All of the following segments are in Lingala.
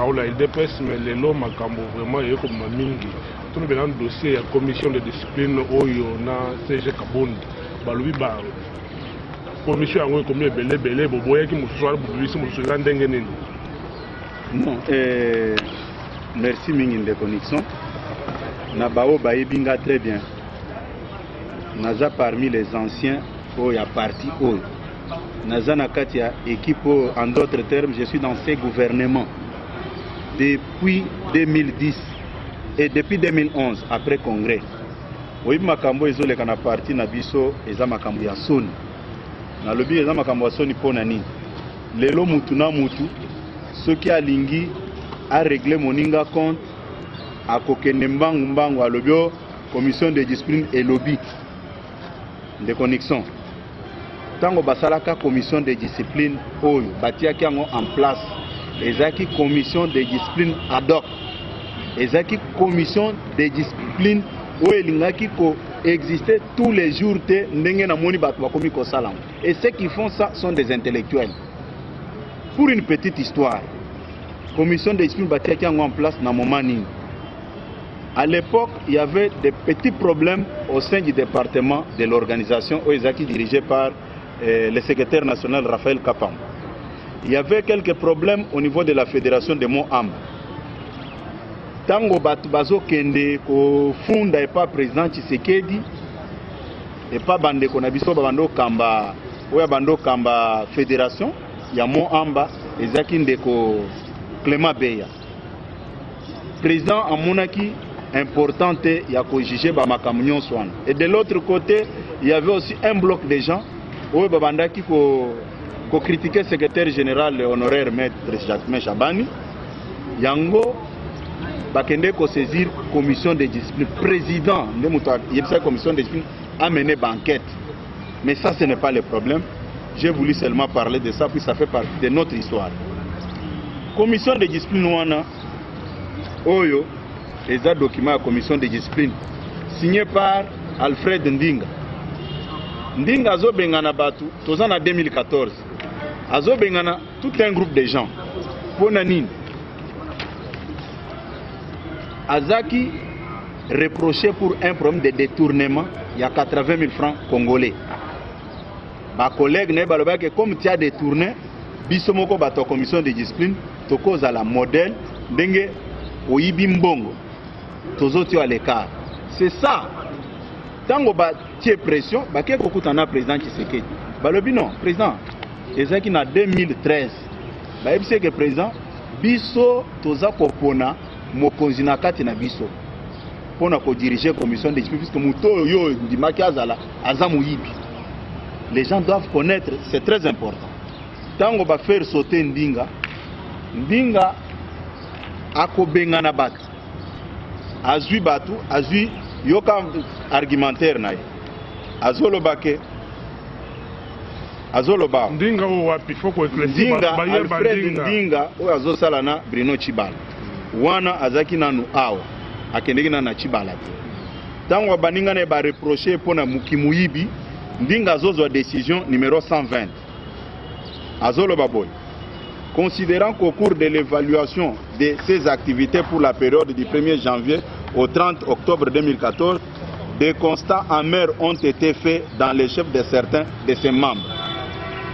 porte-parole à l'IDPS, mais les lots makambo vraiment il y a comme mingi. Tout le monde dossier la commission de discipline oyo na CG Kabondi. Balobi ba commission a combien belé boboya qui musoir bubisi musoir ndenge nini. Non, merci mingi de connexion. Na bao baibinga très bien. Naza parmi les anciens oya parti oyo. Naza na kati ya équipe en d'autres termes, je suis dans ces gouvernements depuis 2010 et depuis 2011 après congrès. Oui, makambo ezoleka na parti na biso eza makambo ya soni. Na lobi eza makambo ya soni pona nini? Lelo mutu na mutu soki alingi a régler moninga compte a kokende mbangu alobio commission de discipline et lobby de connexion. Tango basalaka commission de discipline oyo batiaki yango en place ezaki commission de discipline ad hoc ezaki commission de discipline oyo elingaki ko exister tous les jours te ndenge na moni bato bakomi kosala. Et ceux qui font ça sont des intellectuels. Pour une petite histoire, commission de discipline batiaki yango en place na moment nini. À l'époque, il y avait des petits problèmes au sein du département de l'organisation Oezaki dirigé par le secrétaire national Raphaël Kapam. Il y avait quelques problèmes au niveau de la fédération de Moam. Tango Batubazo Kende, ko funda et pas président Tshisekedi, et pas bande konabiso bando kamba, oya bando kamba fédération, il y a Moamba, et Zakindeko Clément Beya. Président Amonaki, importante, il y a ko jugé Bamakamunion Swan. Et de l'autre côté, il y avait aussi un bloc de gens. Oui, Babandaki ko critiquer le secrétaire général honoraire maître Jacques Chabani. Yango bakende ko saisir commission de discipline. Président de la commission de discipline a mené banquette. Mais ça, ce n'est pas le problème. J'ai voulu seulement parler de ça, puis ça fait partie de notre histoire. Commission de discipline wana oyo les documents de commission de discipline signé par Alfred Ndinga. Ndinga azo bengana batu tozana 2014 azo bengana tout un groupe de gens pona nini azaki reproché pour un problème de détournement il y a 80 000 francs congolais. Ba collègue ne baloba que comme tu as détourné biso moko bato commission de discipline tokoza la modèle ndenge oyibi mbongo tozoti à l'écart. C'est ça. Tango ba tie pression, ba ke kokutana président Tshisekedi. Balobi non, président. Ezaki na 2013. Ba ebise que président biso toza kopona mokonzi na kati na biso. Pona ko diriger commission de discipline puisque muto yo ndimaki azala azamu yibi. Les gens doivent connaître, c'est très important. Tango ba faire sauter Ndinga, Ndinga akobengana batu. Azui batu, azui yoka argumentaire naye azoloba ke azoloba Ndinga wapi foko eklesi Alfred Ndinga oyo azosala na Bruno Chibala wana azaki nanu awa akendeki na Chibala te tango baninga ne ba reprocher pona mukimuyibi Ndinga azozwa décision numéro 120 azoloba boy. Considérant qu'au cours de l'évaluation de ces activités pour la période du 1er janvier au 30 octobre 2014, des constats amers ont été faits dans les chefs de certains de ses membres.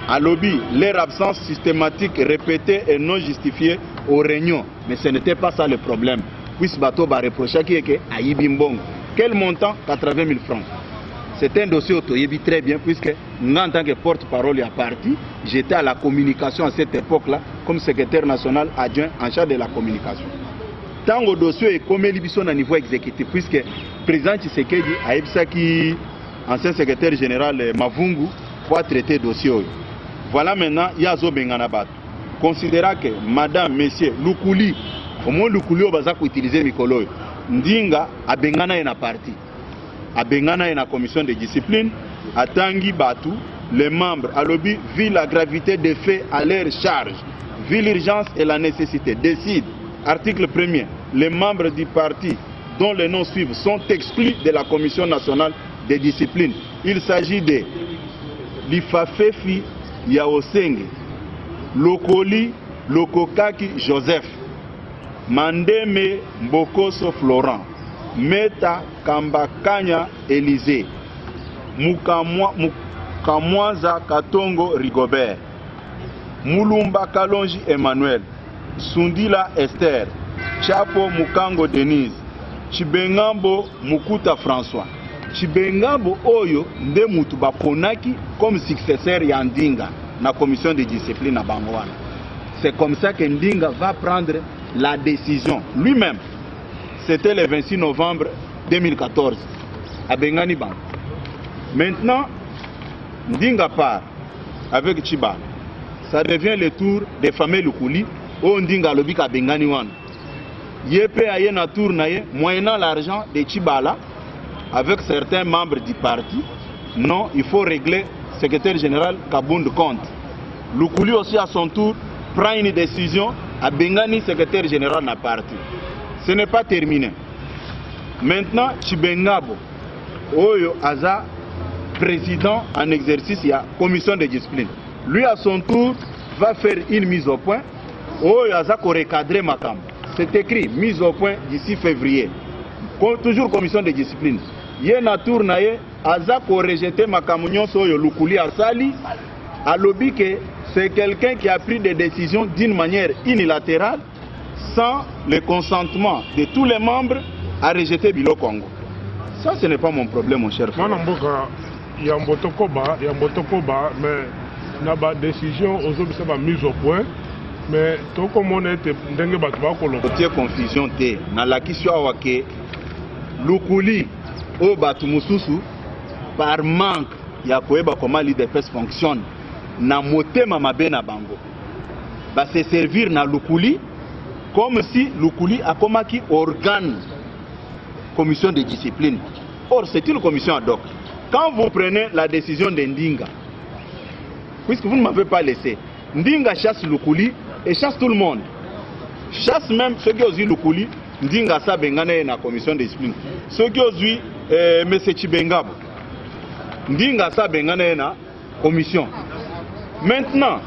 À lobby, leur absence systématique, répétée et non justifiée aux réunions. Mais ce n'était pas ça le problème. Puisque Bato va reprocher qui est que Aïbimbong. Quel montant? 80 000 francs. C'est un dossier autoyébi très bien puisque moi en tant que porte-parole à parti, j'étais à la communication à cette époque-là comme secrétaire national adjoint en charge de la communication. Tant que le dossier est comme à niveau exécutif puisque le président Tshisekedi a eu ancien secrétaire général Mavungu pour traiter le dossier. Voilà maintenant, il y a Zobenganabat. Considérant que madame, monsieur, Lukuli, au moins Lukuli, on va utiliser Mikolo. Ndinga a Bengana et na parti. A Bengana et la commission de discipline, à Tangi Batu, les membres à lobby, vu la gravité des faits à leur charge, vu l'urgence et la nécessité, décide, article 1er, les membres du parti dont les noms suivent sont exclus de la commission nationale de discipline. Il s'agit de Lifafefi Yaosenge, Lokoli Lokokaki Joseph, Mandeme Mbokoso Florent, Meta Kambakanya Élysée, Mukamwaza Katongo Rigobert, Mulumba Kalonji Emmanuel, Sundila Esther, Chapo Mukango Denise, Chibengambo Mukuta François. Chibengambo Oyo nde mutu baponaki comme successeur ya Ndinga na commission de discipline à Bangwana. C'est comme ça que Ndinga va prendre la décision lui-même. C'était le 26 novembre 2014 à Bengani Bango. Maintenant, Ndinga part avec Chiba. Ça devient le tour des familles Lukuli au Ndinga Lobika Bengani Wan. Yépe aye na tour naye moyennant l'argent de Chibala avec certains membres du parti. Non, il faut régler le secrétaire général Kabound compte. Lukuli aussi à son tour prend une décision à Bengani, secrétaire général na parti. Ce n'est pas terminé. Maintenant, Chibengabo, Oyo Aza, président en exercice, il y a commission de discipline. Lui à son tour va faire une mise au point. Oyo Aza ko recadrer Makam. C'est écrit, mise au point d'ici février. Toujours commission de discipline. Yé na tour na ye, Aza ko rejeter Makam nyonso Oyo Lukuli Asali, à lobby que c'est quelqu'un qui a pris des décisions d'une manière unilatérale, sans le consentement de tous les membres, à rejeter Bilo Congo. Ça, ce n'est pas mon problème, mon cher frère. Il y a un botokoba, mais il y a une décision aujourd'hui, ça va mise au point. Mais tout comme on est, il y a confusion. Dans la question, Lukuli, au Batumususu, par manque, il y a comment l'IDPS fonctionne. Na motema mabe na bango va se servir na Lukuli comme si Lukuli a komaki organe commission de discipline. Or c'est une commission ad hoc. Quand vous prenez la décision de Ndinga, puisque vous ne m'avez pas laissé, Ndinga chasse Lukuli et chasse tout le monde, chasse même ceux qui ont dit Lukuli. Ndinga sa bengane na commission de discipline, ceux qui ont dit M. Chibengabo, Ndinga sa bengane na commission. Maintenant,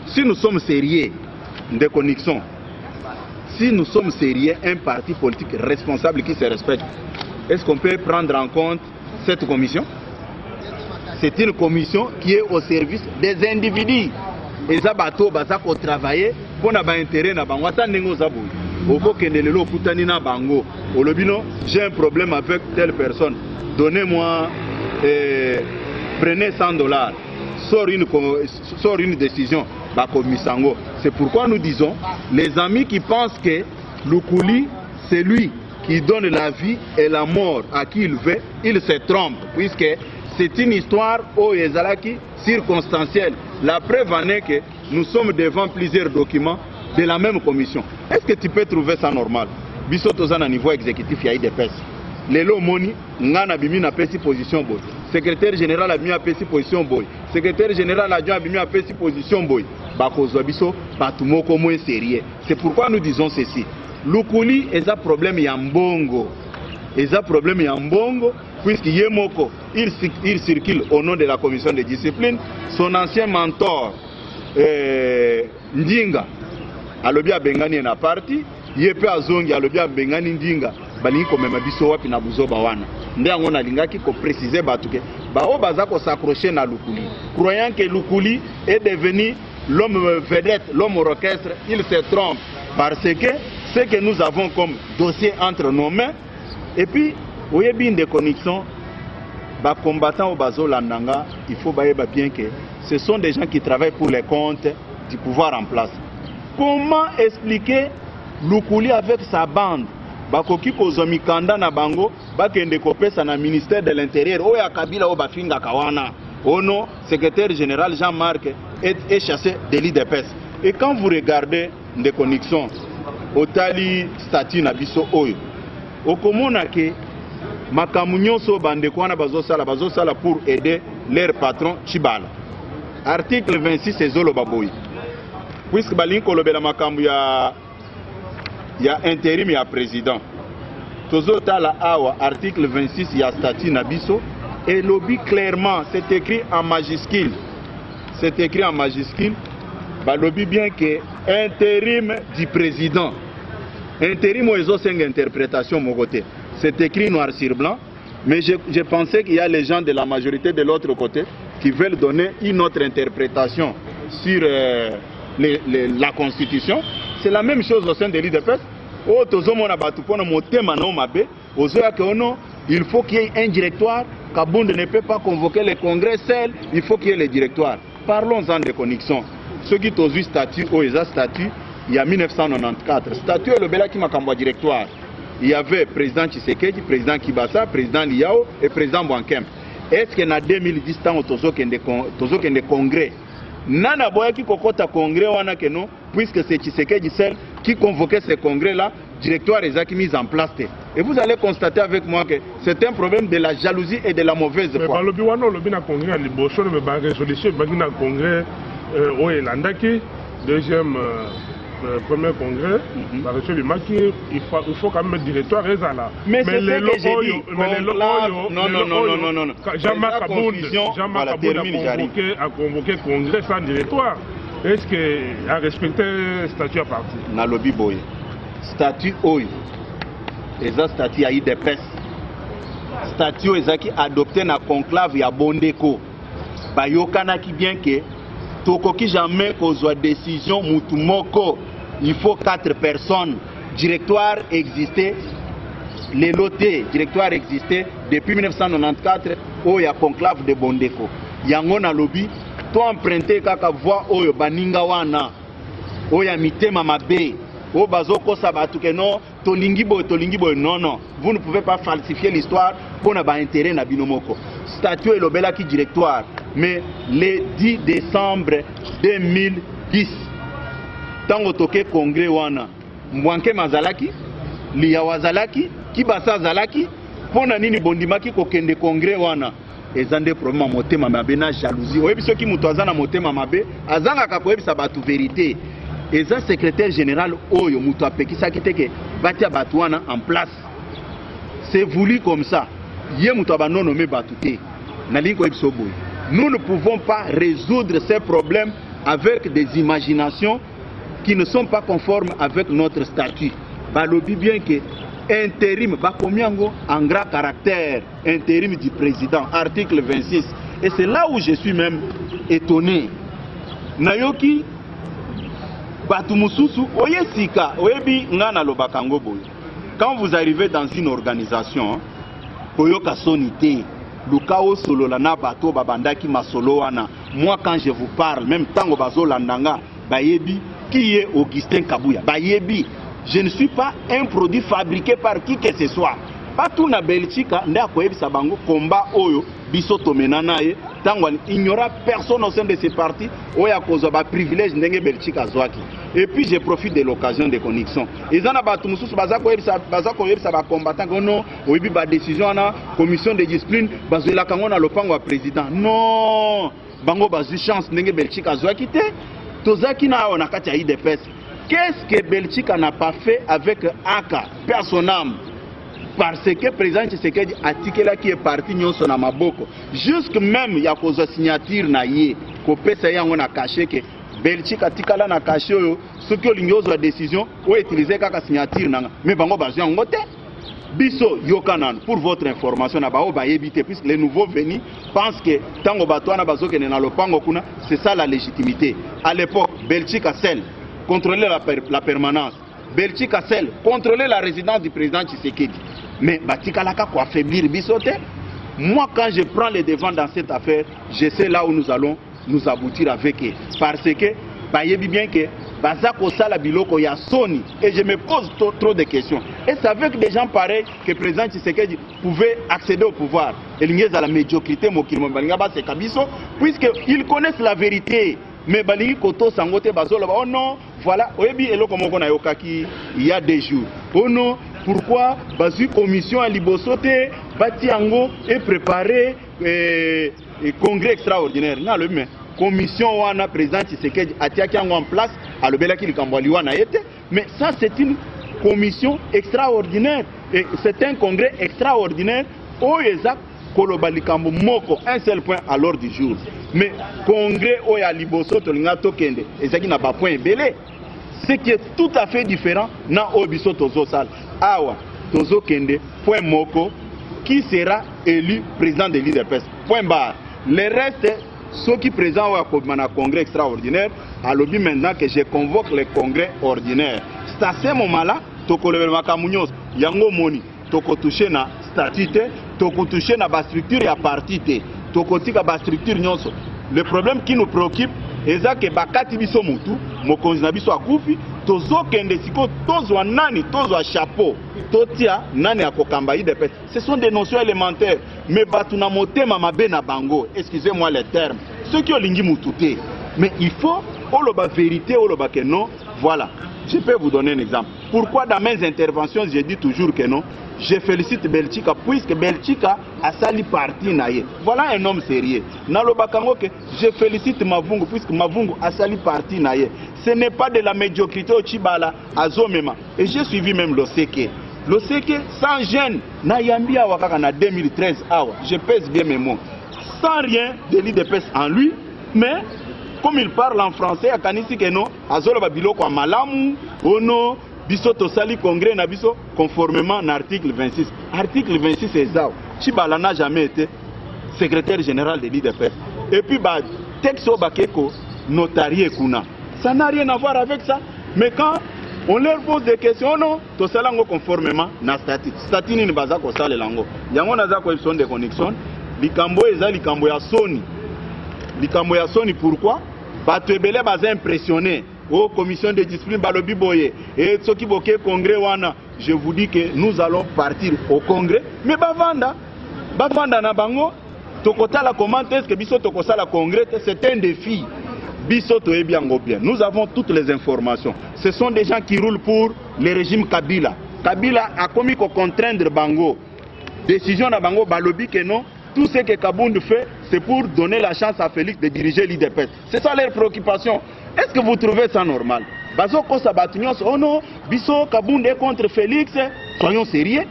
si nous sommes sérieux de connexion, si nous sommes sérieux, un parti politique responsable qui se respecte, est-ce qu'on peut prendre en compte cette commission? C'est une commission qui est au service des individus. Et ça, bateau, ça pour travailler pour n'avoir intérêt na bango. Ça n'est pas ça. Au faut que les lots putani na bango. Au lobino, j'ai un problème avec telle personne. Donnez-moi, prenez $100. Sort une décision. C'est pourquoi nous disons, les amis qui pensent que Lukuli, c'est lui qui donne la vie et la mort à qui il veut, il se trompe, puisque c'est une histoire circonstancielle. La preuve en est que nous sommes devant plusieurs documents de la même commission. Est-ce que tu peux trouver ça normal? Bisoto à niveau exécutif, il y a des pèses. Lelo Moni, Ngana Bimi na pesi position boy. Secrétaire général a mis à pesi position boy. Secrétaire général adjoint a mis à pesi position boy. Bakozo biso, batumoko moins sérieux. C'est pourquoi nous disons ceci. Lukuli est un problème yambongo. Est un problème yambongo, puisque Yemoko, il circule au nom de la commission de discipline. Son ancien mentor, Ndinga, a lobi a Bengani na parti. Yepe azongi a lobi a Bengani Ndinga. Balingi komema biso wapi na buzoba wana nde yango nalingaki ko préciser batuke ba o baza ko s'accrocher na Lukuli, croyant que Lukuli est devenu l'homme vedette, l'homme orchestre. Il se trompe parce que ce que nous avons comme dossier entre nos mains, et puis oyebi de connexion ba combattants au bazo landanga, il faut baeba bien que ce sont des gens qui travaillent pour les comptes du pouvoir en place. Comment expliquer Lukuli avec sa bande bakoki kozomi kanda na bango bakende kopesa na ministère de l'Intérieur oya Kabila o bafinga kawana ono secrétaire général Jean-Marc est chassé de l'IDPS. Et quand vous regardez des connexions au tali statut na biso oyo okomona ke makamu nyonso bande kwana bazosala pour aider leur patron Chibala. Article 26 ezolo baboyi puisque balingi kolobela makambu ya intérim ya président. Tozotala awa article 26 ya statut nabiso et lobby clairement, c'est écrit en majuscule. C'est écrit en majuscule. Ba lobby bien que intérim du président. Intérim ou une interprétation mon côté. C'est écrit noir sur blanc, mais je pensais qu'il y a les gens de la majorité de l'autre côté qui veulent donner une autre interprétation sur la Constitution. C'est la même chose au sein de l'IDPS. Il faut qu'il y ait un directoire. Kabound ne peut pas convoquer les congrès seul, il faut qu'il y ait le directoire. Parlons-en de connexion. Ceux qui ont eu statut, statut, il y a 1994. Statut est le bel qui m'a directoire. Il y avait président Tshisekedi, président Kibasa, président Liao et président Bouankem. Est-ce que en 2010, tant que des congrès, Nana Boya qui kokota congrès wana que non, puisque c'est Tshisekedi seul qui convoquait ces congrès-là, directoire est mis en place. Et vous allez constater avec moi que c'est un problème de la jalousie et de la mauvaise foi. Mais le congrès à Liboso, le résolution, le congrès au Elandaki, deuxième premier congrès, la résolution du Maki, il faut quand même directoire là. Mais c'est ce que j'ai dit. Non. Jean-Marc Kabound a convoqué congrès sans directoire. Est-ce qu'il a respecté le statut à partir? Nalobi Boye. Statut Oyo. Et ça, statut a eu des presses. Statut qui adopté dans le conclave ya Bondeko. Bayokana qui bien que Tokoki jamais qu'on décision Moutumoko. Il faut 4 personnes. Directoire existait. Les lotés, directoire existait depuis 1994 où il y a conclave de Bondeko. Yango na lobby, toi emprunté kaka voix Oyo baninga wana. Oya mitema mabe. Oh bazoko sabatu que non, tolingi boy, non. Vous ne pouvez pas falsifier l'histoire pour n'a pas intérêt na binomoko. Statut est le bel qui directoire. Mais le 10 décembre 2010, tango toke congrès wana, Mwanke Mazalaki, Liawazalaki, Kibasa Zalaki, pona nini bondimaki kokende congrès wana. Ezande problème motema mabe na jalousie. Oyebi soki muto azana motema mabe, azanga kapoyebi sabatu vérité. Et ça, secrétaire général Oyo Moutou Apekisa qui était Batia Batouana en place. C'est voulu comme ça. Nous ne pouvons pas résoudre ces problèmes avec des imaginations qui ne sont pas conformes avec notre statut. Balobi bien que intérim, en grand caractère, intérim du président, article 26. Et c'est là où je suis même étonné. Nayoki quand vous arrivez dans une organisation, moi quand je vous parle, même tango bazo landanga, bayebi qui est Augustin Kabouya, bayebi, je ne suis pas un produit fabriqué par qui que ce soit. Pas tout na Belgique, combat oyo biso tomenana e tango il n'y aura personne au sein de ces partis oya kozo ba privilège ndenge Belgique azwaki. Et puis je profite de l'occasion de connexion. Ezana batu mususu baza ko yebisa ba combattant non oyebi ba décision na commission de discipline bazela kango na lopango wa président. Non, bango bazu chance ndenge Belgique azwaki te. Tozaki na ona kati ya IDPS. Qu'est-ce que Belgique n'a pas fait avec Aka, personne âme? Parce que le président Tshisekedi a dit qui est parti nyonso na maboko. Jusque même il y a cause signature na ye ko pesa yango na caché que Belgique a tikala na caché yo ce que l'ignozo la décision ou utiliser kaka signature nanga mais bango bazo yango te. Biso yokanan pour votre information na bao ba éviter puisque les nouveaux venus pensent que tango batwana bazo kene na lopango kuna c'est ça la légitimité. À l'époque Belgique a celle contrôler la permanence. Belgique a celle contrôler la résidence du président Tshisekedi. Mais Batikalaka pour affaiblir Bissoté. Moi quand je prends les devants dans cette affaire, je sais là où nous allons nous aboutir avec eux. Parce que bayebi bien que Bazako Sala Biloko ya Sony et je me pose trop de questions. Et c'est avec des gens pareils que le président Tshisekedi pouvait accéder au pouvoir. Et il y a la médiocrité puisqu'ils connaissent la vérité. Mais Balingi Koto Sangote Bazolo, oh non, voilà, Oebi Elo Komoko na Yokaki, il y a des jours. Oh non, pourquoi Bazu commission à Libosote, Batiango est préparé congrès extraordinaire. Non, le mais commission wana président Tshisekedi atiaki en place à l'obelaki likambwali wana ete, mais ça c'est une commission extraordinaire et c'est un congrès extraordinaire au Ezak Kolobalikambo Moko, un seul point à l'ordre du jour. Mais congrès Oya Liboso Tolinga Tokende, et ça qui n'a pas point belé. Ce qui est tout à fait différent na obiso tozo sal. Awa tozo kende point moko qui sera élu président de l'IDPS. Point barre. Le reste, ceux qui présentent au congrès extraordinaire, à lobby maintenant que je convoque le congrès ordinaire. C'est à ce moment-là, toko le makamunyo yango moni, toko toucher na statut, toko toucher na ba structure ya parti te, toko tika ba structure nyonso. Le problème qui nous préoccupe est que bakati biso mutu, mokonzi na biso akufi, tozo kende siko tozwa nani, tozwa chapeau, totia nani akokamba IDPS. Ce sont des notions élémentaires, mais batuna motema mabe na bango, excusez-moi les termes. Ceux qui ont lingi mutute, mais il faut oloba vérité, oloba que non, voilà. Je peux vous donner un exemple. Pourquoi dans mes interventions, je dis toujours que non? Je félicite Belchika puisque Belchika a sali parti naïe. Voilà un homme sérieux. Que je félicite Mavungu puisque Mavungu a sali parti naïe. Ce n'est pas de la médiocrité au Chibala à Zomema. Et j'ai suivi même l'Oseke. L'Oseke sans gêne. Nayambia Wakaka en 2013. Je pèse bien mes mots. Sans rien de l'IDPS en lui, mais comme il parle en français, à Kanisi Keno, à Zoloba Biloko à Malamu, Ono, Biso Tosali Congrès, Nabiso, conformément à l'article 26. Article 26 c'est ça. Chibala n'a jamais été secrétaire général de l'IDPS. Et puis, Texo Bakeko, notarié Kuna. Ça n'a rien à voir avec ça. Mais quand on leur pose des questions, non, Tosalango conformément à statut. Statut ni baza ko sale lango. Yango naza ko son de connexion. Likambo eza likambo ya Sony. Likambo ya Sony pourquoi? Bato ebele baza impressionné. Oh, commission de discipline balobi boye. Et ceux qui boke congrès wana, je vous dis que nous allons partir au congrès. Mais bavanda na bango, tokota la comment est-ce que biso tokosa la congrès, c'est un défi. Biso to ebiango bien. Nous avons toutes les informations. Ce sont des gens qui roulent pour le régime Kabila. Kabila a commis qu'on contraindre bango. Décision na bango balobi que non. Tout ce que Kabound fait, c'est pour donner la chance à Félix de diriger l'IDPS. C'est ça leur préoccupation. Est-ce que vous trouvez ça normal? Bazo Kosa Batunios, oh non, Bisso, Kabound est contre Félix. Soyons sérieux.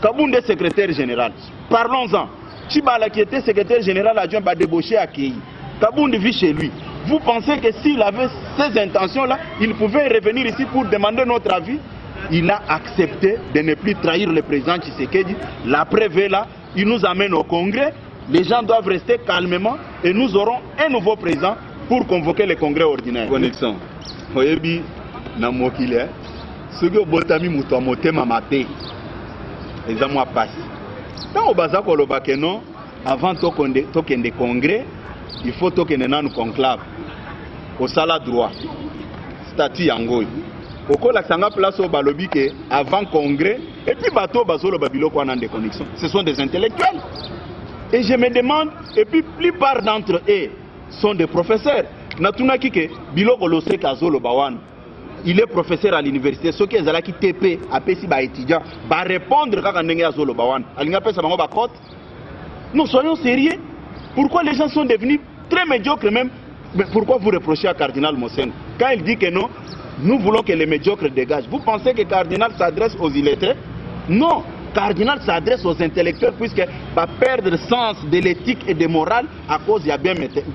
Kabound est secrétaire général. Parlons-en. Chibala qui était secrétaire général adjoint va débaucher à Kéi. Kabound vit chez lui. Vous pensez que s'il avait ces intentions-là, il pouvait revenir ici pour demander notre avis? Il a accepté de ne plus trahir le président Tshisekedi. La preuve est là. Il nous amène au congrès, les gens doivent rester calmement et nous aurons un nouveau président pour convoquer le congrès ordinaire. Connexion. Oyebi na mokile. Soki obotami muto motema mabe. Eza moi passe. Tant obaza ko loba que non, avant tokende congrès, il faut tokende nanu conclave. Au sala droit. Statut yangoy. Okola sanga place au balobi que avant congrès et puis bateau bazolo babilo kwa nan de connexion. Ce sont des intellectuels. Et je me demande et puis plupart d'entre eux sont des professeurs. Natuna kike biloko lose kazolo bawan. Il est professeur à l'université. Ceux qui ezala ki TP apesi ba étudiant ba répondre kaka ndenge azolo bawan. Alinga pesa bango ba cote. Nous soyons sérieux. Pourquoi les gens sont devenus très médiocres même? Mais pourquoi vous reprochez à Cardinal Mosengo quand il dit que non? Nous voulons que les médiocres dégagent. Vous pensez que Cardinal s'adresse aux illettrés? Non. Cardinal s'adresse aux intellectuels puisque va perdre le sens de l'éthique et de morale à cause de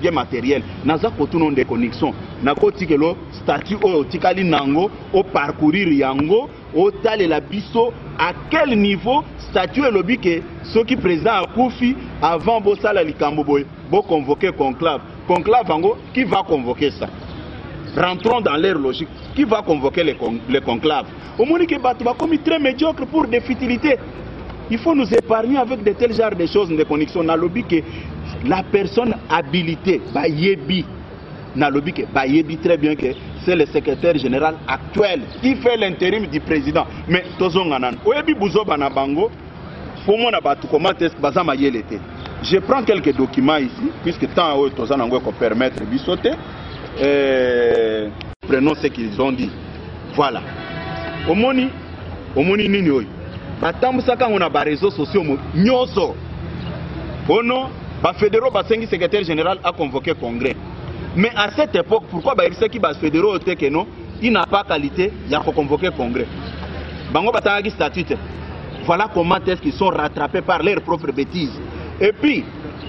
bien matériel. Naza kotunon de connexion. Nako tikelo statut au tikali nango au parcourir yango au tale la biso à quel niveau statut et lobby que ceux qui président à Koufi avant Bossala Likambo boy bo convoquer conclave. Conclave ango qui va convoquer ça? Rentrons dans leur logique. Qui va convoquer les conclaves? Au moins que Batouba comme très médiocre pour des futilités. Il faut nous épargner avec de tels genres de choses de connexion. Dans lobby que la personne habilitée, Bayebi, dans lobby que Bayebi très bien que c'est le secrétaire général actuel qui fait l'intérim du président. Mais Tozonganan, Oyebi Bouzoba na bango, pour moi na batu comment est-ce que Bazama yelete. Je prends quelques documents ici puisque tant à eux Tozanango qu'on permettre de sauter. Prenons ce qu'ils ont dit. Voilà. Omoni nini oyo. Batambusaka on a ba réseaux sociaux nyoso. Ono ba fédéraux ba sengi secrétaire général a convoqué congrès. Mais à cette époque pourquoi ba ebisa ki ba fédéraux te que non, il n'a pas qualité ya ko convoquer congrès. Bango batanga statut. Voilà comment est-ce qu'ils sont rattrapés par leurs propres bêtises. Et puis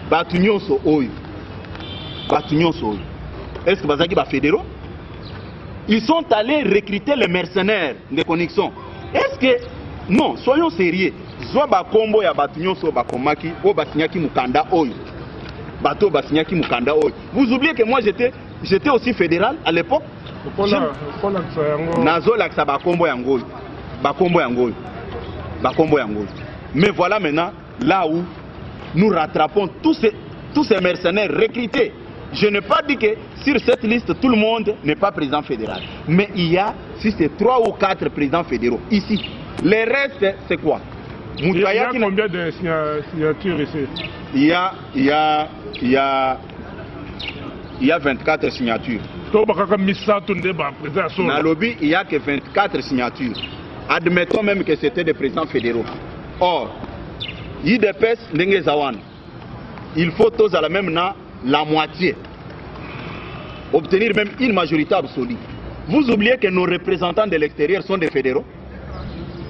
batu nyoso oyo. Est-ce que bazaki ba fédéraux? ils sont allés recruter les mercenaires de connexion. Est-ce que, non, soyons sérieux, Zoba Kombo ya Batunyo so Bakomaki, o Basinyaki Mukanda Oyo. Bato Basinyaki Mukanda Oyo. Vous oubliez que moi j'étais aussi fédéral à l'époque. Nazo Laksa Bakombo Yangoy. Bakombo Yangoy. Bakombo Yangoy. Mais voilà maintenant là où nous rattrapons tous ces mercenaires recrutés. Je n'ai pas dit que sur cette liste, tout le monde n'est pas président fédéral. Mais il y a, si c'est 3 ou 4 présidents fédéraux, ici. Les restes, c'est quoi? Il y a combien de signatures ici? Il y a 24 signatures. Nalobi, il n'y a que 24 signatures. Admettons même que c'était des présidents fédéraux. Or, IDPS, il faut tous à la même la moitié. Obtenir même une majorité absolue. Vous oubliez que nos représentants de l'extérieur sont des fédéraux.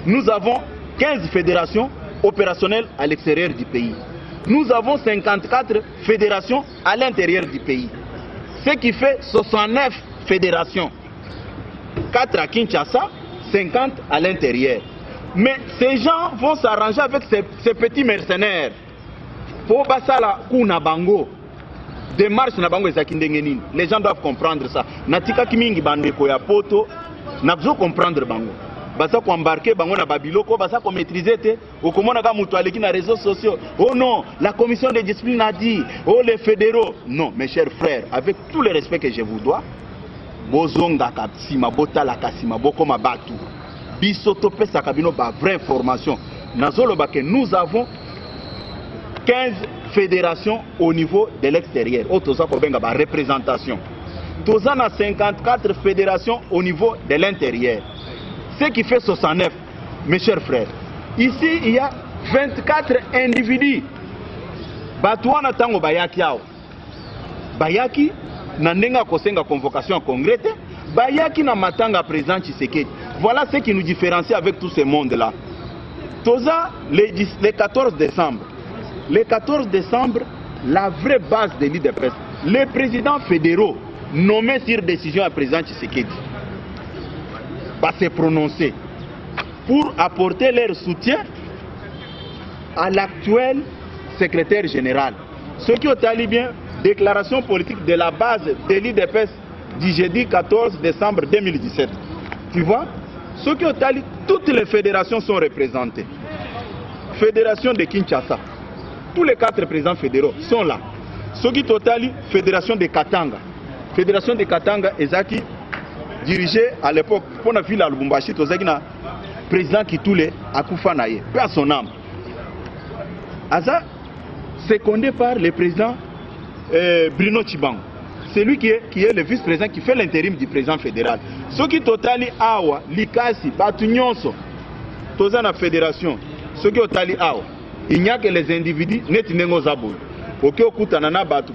Nous avons 15 fédérations opérationnelles à l'extérieur du pays. Nous avons 54 fédérations à l'intérieur du pays. Ce qui fait 69 fédérations. 4 à Kinshasa, 50 à l'intérieur. Mais ces gens vont s'arranger avec ces petits mercenaires. Pour Basala Kuna Bango. Démarche na bango ezaki ndenge nini. Les gens doivent comprendre ça. Natika kimingi bandeko ya poto na besoin comprendre bango. Basa ko embarquer bango na babiloko, basa ko maîtriser te. Okomona ka mutu aleki na réseaux sociaux. Oh non, la commission de discipline a dit, oh les fédéraux. Non, mes chers frères, avec tout le respect que je vous dois, bozonga kapsima botala kasima bokoma batu. Bisoto pesa kabino ba vraie information. Nazolo ba que nous avons 15 fédérations au niveau de l'extérieur. Otoza kobenga ba représentation. Toza na 54 fédérations au niveau de l'intérieur. Ce qui fait 69, mes chers frères. Ici, il y a 24 individus. Batouana tango bayaki yao. Bayaki na ndenga kosenga convocation en congrès. Bayaki na matanga président Tshisekedi. Voilà ce qui nous différencie avec tout ce monde-là. Toza le 14 décembre. Le 14 décembre, la vraie base de l'IDPS, les présidents fédéraux nommés sur décision du président Tshisekedi va se prononcer pour apporter leur soutien à l'actuel secrétaire général. Ceux qui ont allé bien, déclaration politique de la base de l'IDPS du jeudi 14 décembre 2017. Tu vois, ceux qui ont allé, toutes les fédérations sont représentées. Fédération de Kinshasa. Tous les 4 présidents fédéraux sont là. Soki Totali, Fédération de Katanga. Fédération de Katanga, Ezaki, dirigé à l'époque, pour la ville à Lubumbashi, Tozaki na président Kitoule Akoufa Naye, peu à son âme. Aza, secondé par le président Bruno Tchibango. C'est lui qui est le vice-président qui fait l'intérim du président fédéral. Soki Totali Awa, Likasi, Batunyonso, Tozana Fédération, Soki Totali Awa. Il n'y a que les individus netinengo zabou. Ok,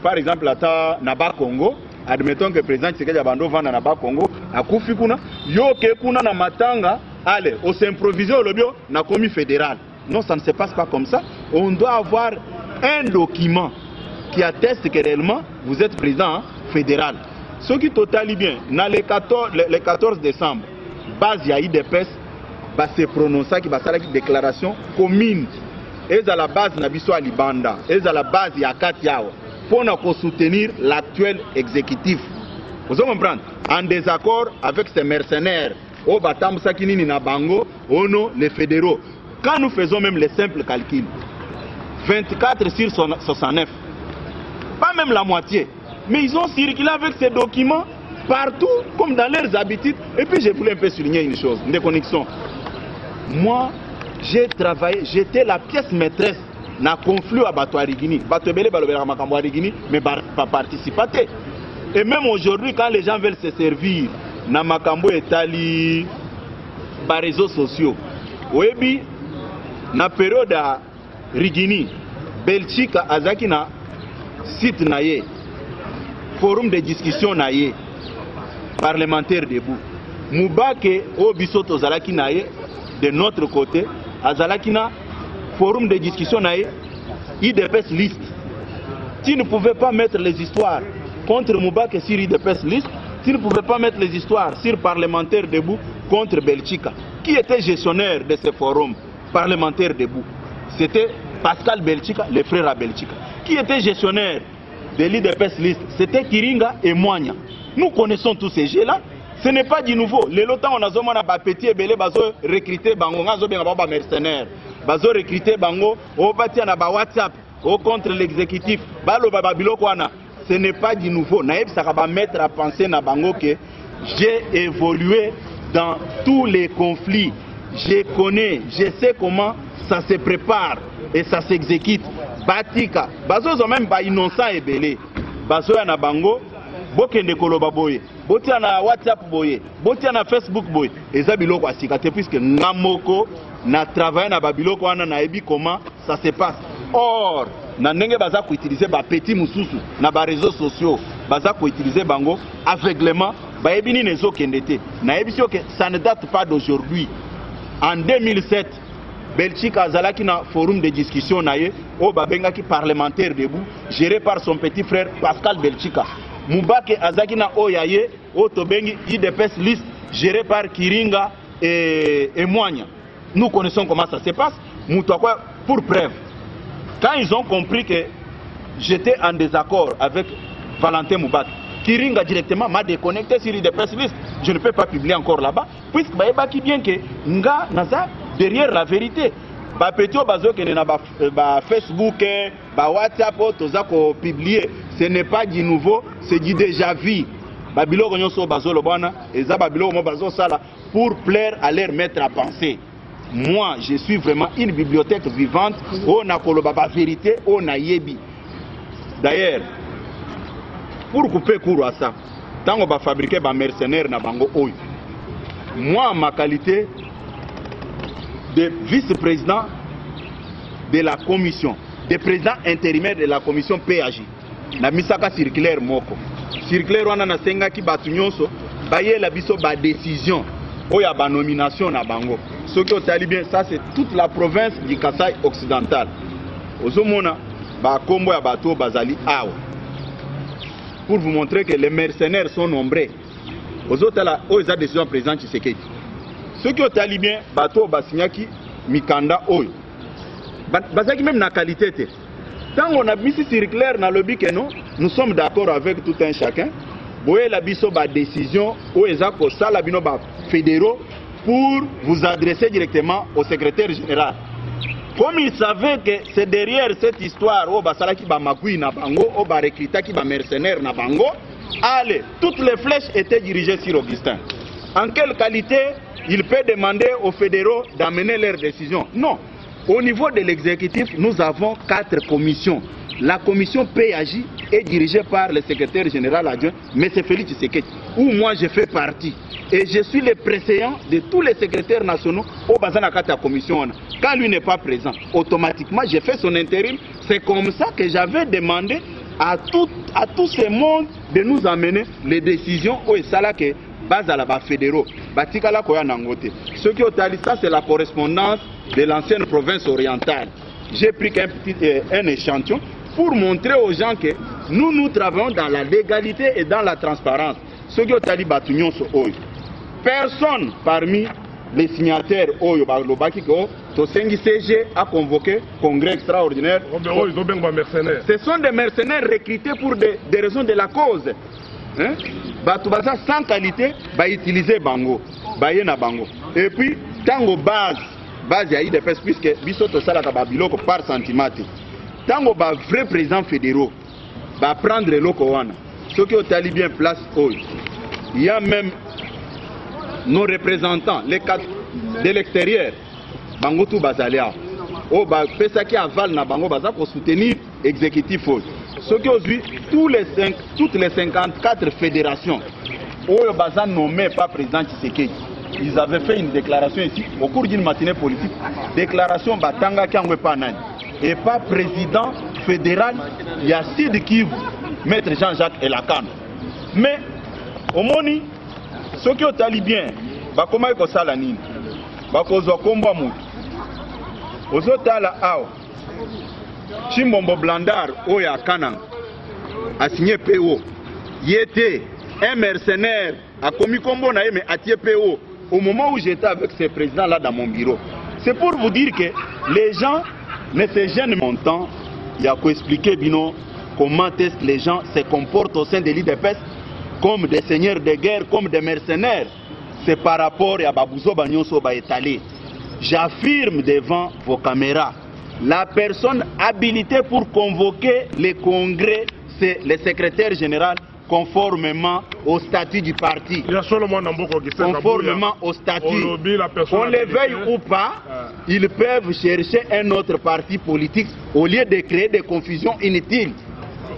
par exemple, à Naba Congo, admettons que le président Tshisekedi Abando va à Naba Congo, à Koufikuna, yo ke kuna na matanga, allez, on s'improvise au lobby, na commis fédéral. Non, ça ne se passe pas comme ça. On doit avoir un document qui atteste que réellement vous êtes président fédéral. Ce qui totalie bien, dans le 14 décembre, base IDPS va se prononcer qui va faire une déclaration commune. Et à la base Nabiso Alibanda, et à la base Yakatiao, pour nous soutenir l'actuel exécutif. Vous comprenez? En désaccord avec ces mercenaires, au Batam Sakinini Nabango, Ono, les fédéraux. Quand nous faisons même les simples calculs, 24 sur 69, pas même la moitié, mais ils ont circulé avec ces documents partout, comme dans leurs habitudes. Et puis je voulais un peu souligner une chose, une déconnexion. Moi, j'ai travaillé, j'étais la pièce maîtresse dans le conflit à Bato-Arigini. Bato-Bele, Bato-Arigini, mais pas participaté. Et même aujourd'hui, quand les gens veulent se servir, dans Makambo et Tali, par réseaux sociaux, oui, dans la période à Rigini, Belgique, Azaki, na site naye, forum de discussion naye, parlementaire debout. Moubake, Obisoto Zalaki naye, de notre côté, Azalakina, forum de discussion naye, IDPS liste. Tu ne pouvais pas mettre les histoires contre Moubake sur IDPS liste, tu ne pouvais pas mettre les histoires sur parlementaires debout contre Belchika. Qui était gestionnaire de ce forum parlementaire debout? C'était Pascal Belchika, le frère à Belchika. Qui était gestionnaire de l'IDPS liste? C'était Kiringa et Mwanya. Nous connaissons tous ces jeux-là. Ce n'est pas du nouveau. Les lotins, on a zomana ba petit et belé, bazo recruter bango, ngazo bien ba mercenaires. Bazo recruter bango, au bâti na ba WhatsApp, au contre l'exécutif, balo baba biloko wana. Ce n'est pas du nouveau. Naïb ça va mettre à penser na bango que j'ai évolué dans tous les conflits. Je connais, je sais comment ça se prépare et ça s'exécute. Batika, bazo zo même ba innocent et belé. Bazo ya na bango, bokende koloba boye. Botia na WhatsApp boye, botia na Facebook boye. Eza biloko asikate puisque ngamoko na travailler na babiloko wana na ebi comment ça se passe. Or, na ndenge baza ko utiliser ba petit mususu na ba réseaux sociaux, baza ko utiliser bango aveuglement, ba ebi ni nezo kendete. Na ebi que ça ne date pas d'aujourd'hui. En 2007, Belchika azalaki na forum de discussion na ye, o babengaki parlementaire debout, géré par son petit frère Pascal Belchika. Moubake azaki na oyaye, o tobengi IDPS liste, géré par Kiringa et Mwanya. Nous connaissons comment ça se passe. Moutouakwa, pour preuve, quand ils ont compris que j'étais en désaccord avec Valentin Moubake, Kiringa directement m'a déconnecté sur l'IDPS liste. Je ne peux pas publier encore là-bas, puisque qui bien que nga naza derrière la vérité. Ba petio bazo que na Facebook, ba WhatsApp, toza ko publier. Ce n'est pas du nouveau, c'est du déjà vu. Babilo nyonso bazo lobana, eza babilo mo bazo sala pour plaire à leur maître à penser. Moi, je suis vraiment une bibliothèque vivante. On a koloba ba vérité, on a yebi. D'ailleurs, pour couper court à ça, tant qu'on va fabriquer des mercenaires na bango oyo. Moi, ma qualité de vice-président de la commission, de président intérimaire de la commission PAJ, na misaka circulaire moko. Circulaire wana na senga ki batu nyonso, baye la biso ba décision, oya ba nomination na bango. Ce qui est bien, ça c'est toute la province du Kasaï occidental. Ozomona, ba kombo ya bato bazali awa. Pour vous montrer que les mercenaires sont nombreux. Aux autres là, ils ont décision président Tshisekedi. Ceux qui ont talibé, bateau basignaki, mikanda oyo. Bazaki même na qualité. Tant on a mis circulaire dans le but que nous sommes d'accord avec tout un chacun. Boye la biso ba décision au ezako ça la bino ba fédéraux pour vous adresser directement au secrétaire général. Comme ils savaient que c'est derrière cette histoire, oh basalaki ba makui na bango, oh ba recrutaki ba mercenaires na bango, allez, toutes les flèches étaient dirigées sur Augustin. En quelle qualité il peut demander aux fédéraux d'amener leurs décisions? Non. Au niveau de l'exécutif, nous avons 4 commissions. La commission PAJ est dirigée par le secrétaire général adjoint, M. Félix Tshisekedi, où moi je fais partie. Et je suis le président de tous les secrétaires nationaux au Bazanakata commission. Quand lui n'est pas présent, automatiquement j'ai fait son intérim. C'est comme ça que j'avais demandé à tout ce monde de nous amener les décisions au Salake. Base à la bas fédéraux, Batikala Koya Nangote. Ce qui est ça, c'est la correspondance de l'ancienne province orientale. J'ai pris un échantillon pour montrer aux gens que nous travaillons dans la légalité et dans la transparence. Ce qui est Batunyon so Oyo. Personne parmi les signataires Oyo Balobaki ko Tosengi CG a convoqué congrès extraordinaire. Ce sont des mercenaires recrutés pour des raisons de la cause. Hein? Batubasa sans qualité, va utiliser bango, baye na bango. Et puis, tango base ya IDPS, puisque bisoto salaka babiloko par centimètre. Tango ba vrai président fédéraux, va prendre le loko wana. Ceux qui ont tali bien place hoy. Il y a même nos représentants, les 4 de l'extérieur, bango tout bazalia. Oh ba pesaki aval na bango baza pour soutenir exécutif hoy. Ce qui ont vu toutes les 54 fédérations, Oyo Bazan nommé pas président Tshisekedi. Ils avaient fait une déclaration ici au cours d'une matinée politique. Déclaration Batanga Kiangwepanan. Et pas président fédéral Yacide Kivu, maître Jean-Jacques Elakano. Mais, au moni, ceux qui ont talibien, Bakoma Eko Salanine, Bakozo Komba Mouti, Ozotala Ao. Chimbombo Blandar Oya Kanang a signé PO. Yété un mercenaire a commis combo na mais atie PO au moment où j'étais avec ce président là dans mon bureau. C'est pour vous dire que les gens ne se gênent montant. Il y a qu'à expliquer bino comment est-ce que les gens se comportent au sein de l'IDPS comme des seigneurs de guerre, comme des mercenaires. C'est par rapport à Babouzo Banyonso ba étalé. J'affirme devant vos caméras, la personne habilitée pour convoquer les congrès, c'est le secrétaire général conformément au statut du parti. Conformément au statut. On les veuille ou pas, ils peuvent chercher un autre parti politique au lieu de créer des confusions inutiles.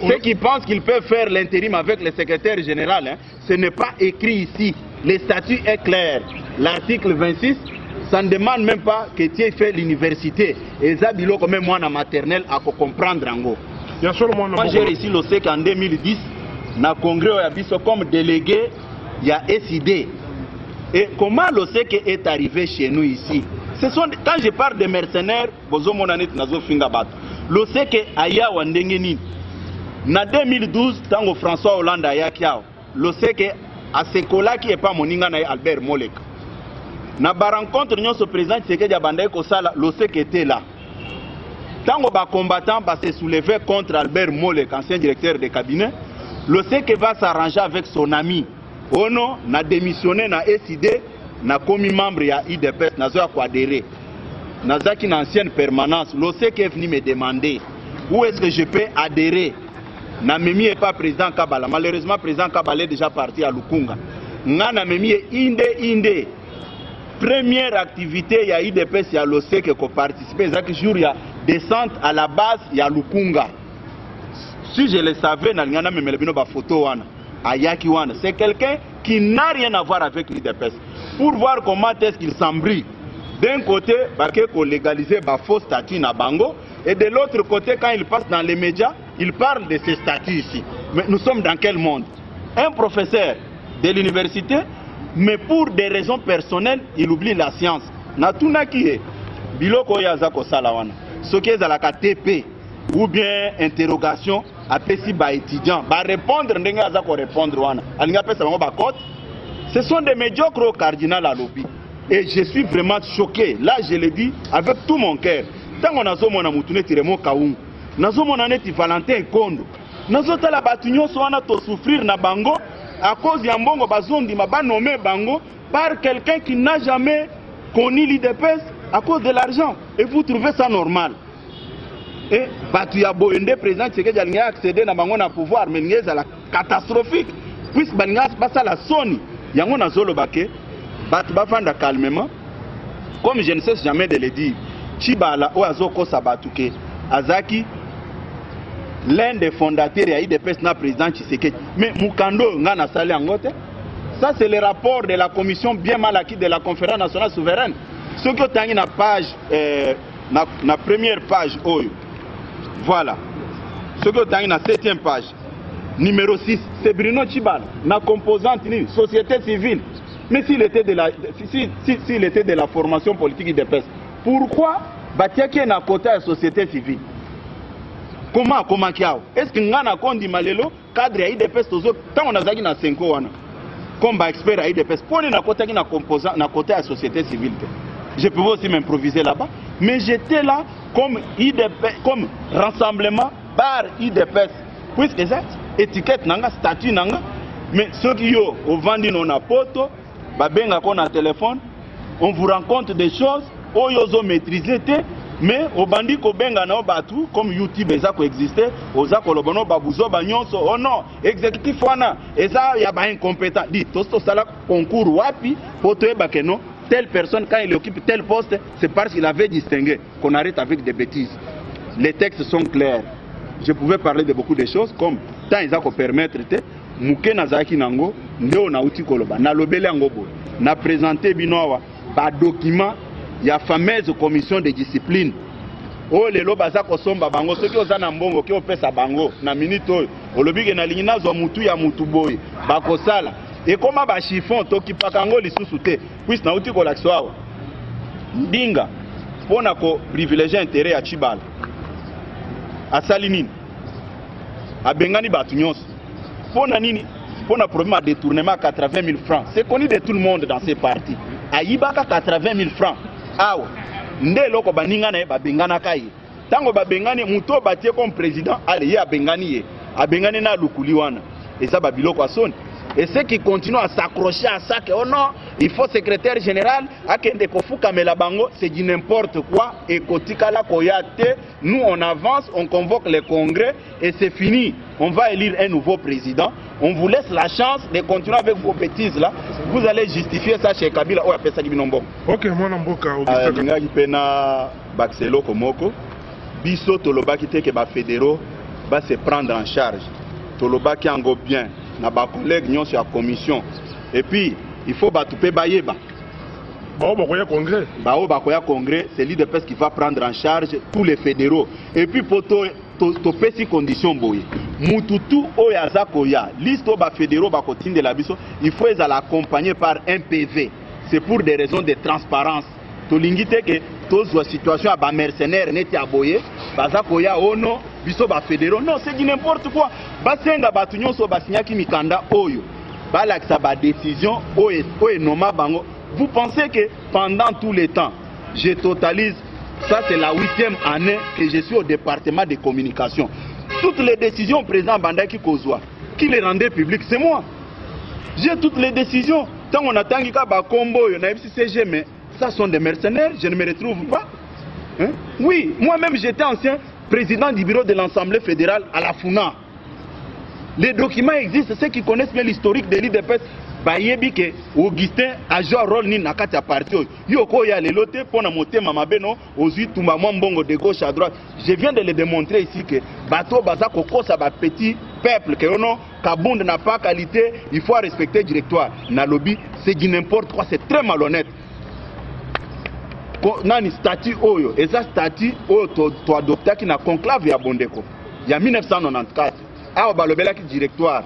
Ceux qui pensent qu'ils peuvent faire l'intérim avec le secrétaire général, hein, ce n'est pas écrit ici. Le statut est clair. L'article 26, ça ne demande même pas que tu aies fait l'université. Et ça, bilo comme moi en maternelle, à comprendre en gros. Moi, j'ai réussi le SEC en 2010, dans le congrès comme délégué, il y a SID. Et comment le SEC est arrivé chez nous ici? Quand je parle de mercenaires, le SEC aya wandengeni. En 2012, quand François Hollande a yakiao, le SEC a sekola qui est pas moninga na Albert Molek. Na ba rencontre nyon ce président Tshisekedi Abandai Kosala, le SEC était là. Tant que les combattants se soulevaient contre Albert Molek, ancien directeur de cabinet, le SEC va s'arranger avec son ami. Ono n'a démissionné na SID, n'a commis membre ya IDPS, n'a pas adhéré. N'a pas une ancienne permanence. Le SEC est venu me demander où est-ce que je peux adhérer. Namemi n'est pas président Kabala. Malheureusement, président Kabala est déjà parti à Lukunga. Namemi est Inde. Première activité, il y a IDPS, il y a l'OSEC qui a participé. Chaque jour, il y a descente à la base, il y a Lukunga. Si je le savais, c'est quelqu'un qui n'a rien à voir avec l'IDPS. Pour voir comment est-ce qu'il s'embrouille. D'un côté, il faut légaliser le faux statut na Bango. Et de l'autre côté, quand il passe dans les médias, il parle de ces statuts ici. Mais nous sommes dans quel monde? Un professeur de l'université, mais pour des raisons personnelles, il oublie la science. Natuna qui est biloko yazako salawana. Ce qui est à la KTP ou bien interrogation, après si ba étudiant, ba répondre n'enga yazako répondre wana. Alinga pesa bango ba cote. Ce sont des médiocres au cardinal à lobby. Et je suis vraiment choqué. Là, je le dis avec tout mon cœur. Tant qu'on a zomo na mutune tiremo kaung, na zomo na neti Valentin Kondo, na zota la batunyo soana to souffrir na bango à cause ya mbongo bazondi maba nommé bango par quelqu'un qui n'a jamais connu l'IDPS à cause de l'argent. Et vous trouvez ça normal? Et batu ya boende président Tshisekedi alinga accéder na bango na pouvoir mais ngeza la catastrophique puisque balinga basa la soni yango na zolo bake batu bafanda calmement comme je ne sais jamais de le dire. Chibala Oazoko Sabatuke Azaki, l'un des fondateurs de l'IDPS na président Tshisekedi. Mais Mukando Ngana Sale Angote, ça c'est le rapport de la commission bien mal acquis de la conférence nationale souveraine. Ce qui est na page, na première page, voilà. Ce qui est na 7e page, numéro 6, c'est Bruno Chibala, na composante société civile. Mais s'il était de la formation politique IDPS, pourquoi Batiaki na côté de la société civile? Comment est-ce que ngana kondi malelo cadre IDPS tozo tant on a zaki na 5 wana comme expert à IDPS pour na côté na composant na côté de la société civile? Je peux aussi m'improviser là-bas, mais j'étais là comme IDPS, comme rassemblement par IDPS puisque c'est étiquette nanga statut nanga, mais ceux qui yo au vendu non na poto babenga ko na téléphone, on vous rencontre des choses oyozo maîtriser mais au bandi ko benga na batu comme YouTube eza ko exister oza ko lobono babuzo banyonso oh non exécutif wana eza ya ba incompétent dit to sala concours wapi poto eba que non telle personne quand il occupe tel poste c'est parce qu'il avait distingué qu'on arrête avec des bêtises. Les textes sont clairs. Je pouvais parler de beaucoup de choses comme tant ils a ko permettre muke na zaki nango ndeo na uti koloba na lobele ngobo na présenter binowa ba document. Il y a la fameuse commission de discipline. Oh, les lois baza kosomba bango, ceux qui ont un mbongo, qui ont fait sa bango, na minute, au lobby que na lingina zo mutu ya mutu boy, bakosala. Et comment ba chiffon, toki pakango li sous-souté, puisque na uti kolaksoa. Dinga, pour na ko privilégier intérêt à Chibala, à Salinine, à Bengani Batunyos. Pour na nini, pour un problème de détournement à 80 000 francs. C'est connu de tout le monde dans ces partis. Aïbaka 80 000 francs. Ah ouais. Ndelo ko baninga na ba bengana kai. Tango ba bengani muto batie comme président, allez ya bengani ye. A bengani na lukuliwana. Et ça ba biloko asoni. Et ceux qui continuent à s'accrocher à ça, que oh non, il faut secrétaire général, c'est du n'importe quoi. Et nous on avance, on convoque les congrès et c'est fini. On va élire un nouveau président. On vous laisse la chance de continuer avec vos bêtises là. Vous allez justifier ça chez Kabila. Ok, moi Namboka. Baxelo Komoko. Biso Tolobaki teke ba fédéraux va se prendre en charge. Tolobaki ango bien. Na ba collègue nyon sur la commission. Et puis il faut batouper bayeba. Congrès. Congrès, c'est l'IDPS qui va prendre en charge tous les fédéraux. Et puis pour to pesi condition boye. Mututu oyaza koya. Liste ba fédéraux ba kotine de la biso, il faut les accompagner par un PV. C'est pour des raisons de transparence. To lingite que tous la situation à ba mercenaires neti aboye, baza koya ono biso ba fédéraux. Non, c'est du n'importe quoi. Basenga batunyo so basinyaki mikanda oyo. Balaksa ba décision oye noma bango. Vous pensez que pendant tout le temps, je totalise, ça c'est la 8e année que je suis au département de communication. Toutes les décisions président Bandaki Kozwa, qui les rendait publiques, c'est moi. J'ai toutes les décisions. Tant on attend qu'il y a combo, il y a FCCG, mais ça sont des mercenaires, je ne me retrouve pas. Hein? Oui, moi-même j'étais ancien président du bureau de l'Assemblée fédérale à la FUNA. Les documents existent, ceux qui connaissent bien l'historique de l'IDPS, bayebi ke Augustin a joué un rôle ni na kati ya parti yoko ya lelote pona motema mabeno ozui tumba mbongo de gauche à droite. Je viens de le démontrer ici que bato baza kokosa ba petit peuple que ono Kabund n'a pas qualité, il faut respecter le directoire. Na lobby, c'est du n'importe quoi, c'est très malhonnête. Nani statut oyo, et ça statut oyo to adopté qui na conclave ya Bondeko. Il y a 1994. Ah balobela ki directoire.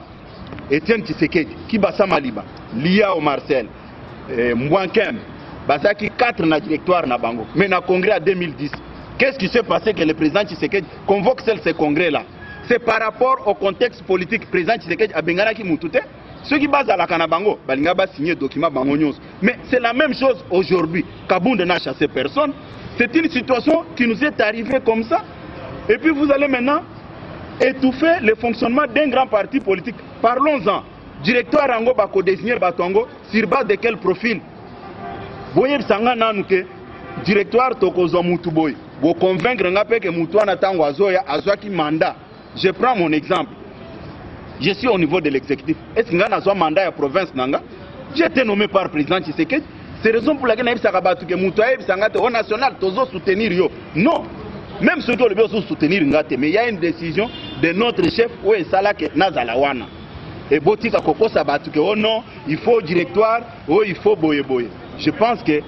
Etienne Tshisekedi, Kibasa Maliba, Lia au Marcel, Mwankem, Basaki 4 na directoire na Bango. Mais na congrès en 2010, qu'est-ce qui s'est passé que le président Tshisekedi convoque ce congrès-là? C'est par rapport au contexte politique. Le président Tshisekedi a bengana ki mutute. Ceux qui basent à la Kanabango, Balinga ba signé document Bango News. Mais c'est la même chose aujourd'hui. Kabund n'a chassé personne. C'est une situation qui nous est arrivée comme ça. Et puis vous allez maintenant étouffer le fonctionnement d'un grand parti politique. Parlons-en. Directoire Rango Bako désigner Batongo sur base de quel profil? Voyez Sanga Nanouke, directoire Tokozo Moutuboy. Vous convaincre que Moutouana Tango Azoya Azoaki mandat. Je prends mon exemple. Je suis au niveau de l'exécutif. Est-ce que Ngana Zoa mandat à province Nanga? J'ai été nommé par le président Tshisekedi. C'est la raison pour laquelle Naïb Sarabatu que Moutouaïb Sangate au national Tozo soutenir yo. Non. Même ceux qui ont le besoin de soutenir Ngate, mais il y a une décision de notre chef où est Salake Nazalawana. Et Botika Koko Sabatu que oh non, il faut directoire, oh il faut boye boye. Je pense que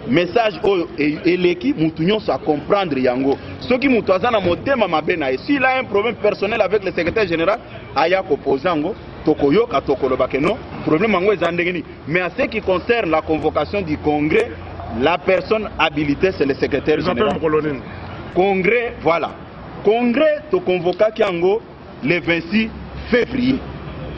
message et l'équipe Moutounion soit comprendre Yango. Ceux qui Moutouazana Motema Mabena, et s'il a un problème personnel avec le secrétaire général, Aya Kopozango, Tokoyo Katokolo problème Ango Zandegeni. Mais à ce qui concerne la convocation du congrès, la personne habilitée c'est le secrétaire général. Congrès, voilà. Congrès, to convoca Kiango le 26 février.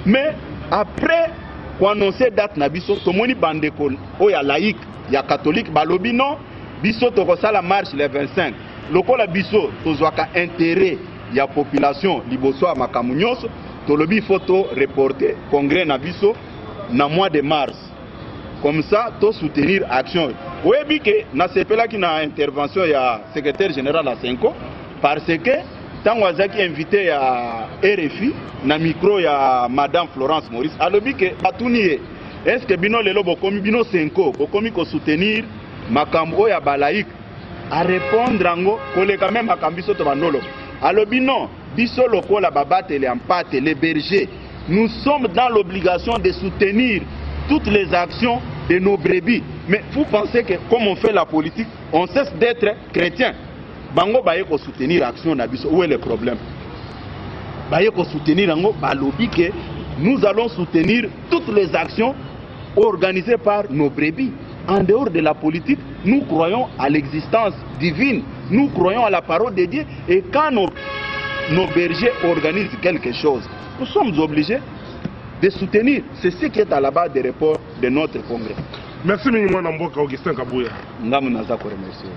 Mais après, qu'on annonce date na biso, to moni bandeko, o ya laïque, ya catholique, balobi non, biso to la marche le 25. Loko la biso, to zwaka intérêt, ya population, liboso a makamunyoso, to lobi photo reporter, congrès na biso, na mois de mars. Comme ça, to soutenir action. Oui, que na sepela qui na intervention ya secrétaire général à Senko, parce que tant que invité à RFI, na micro ya Madame Florence Maurice, alobi que atuniye, est-ce que bino lelo bokomi bino Senko, bokomi ko soutenir makambo ya balaïque, à répondre ango, kole quand même makambiso to banolo. Alobi non, biso loko la babate les empate, les bergers, nous sommes dans l'obligation de soutenir toutes les actions de nos brebis. Mais vous pensez que comme on fait la politique, on cesse d'être chrétien. Bango baye ko soutenir l'action nabiso. Où est le problème? Baye ko soutenir ango balobi que nous allons soutenir toutes les actions organisées par nos brebis. En dehors de la politique, nous croyons à l'existence divine. Nous croyons à la parole de Dieu. Et quand nos bergers organisent quelque chose, nous sommes obligés de soutenir. C'est ce qui est à la base des reports de notre congrès. Merci Mimwana Mboka Augustin Kabuya. Ngamu naza ko remercier.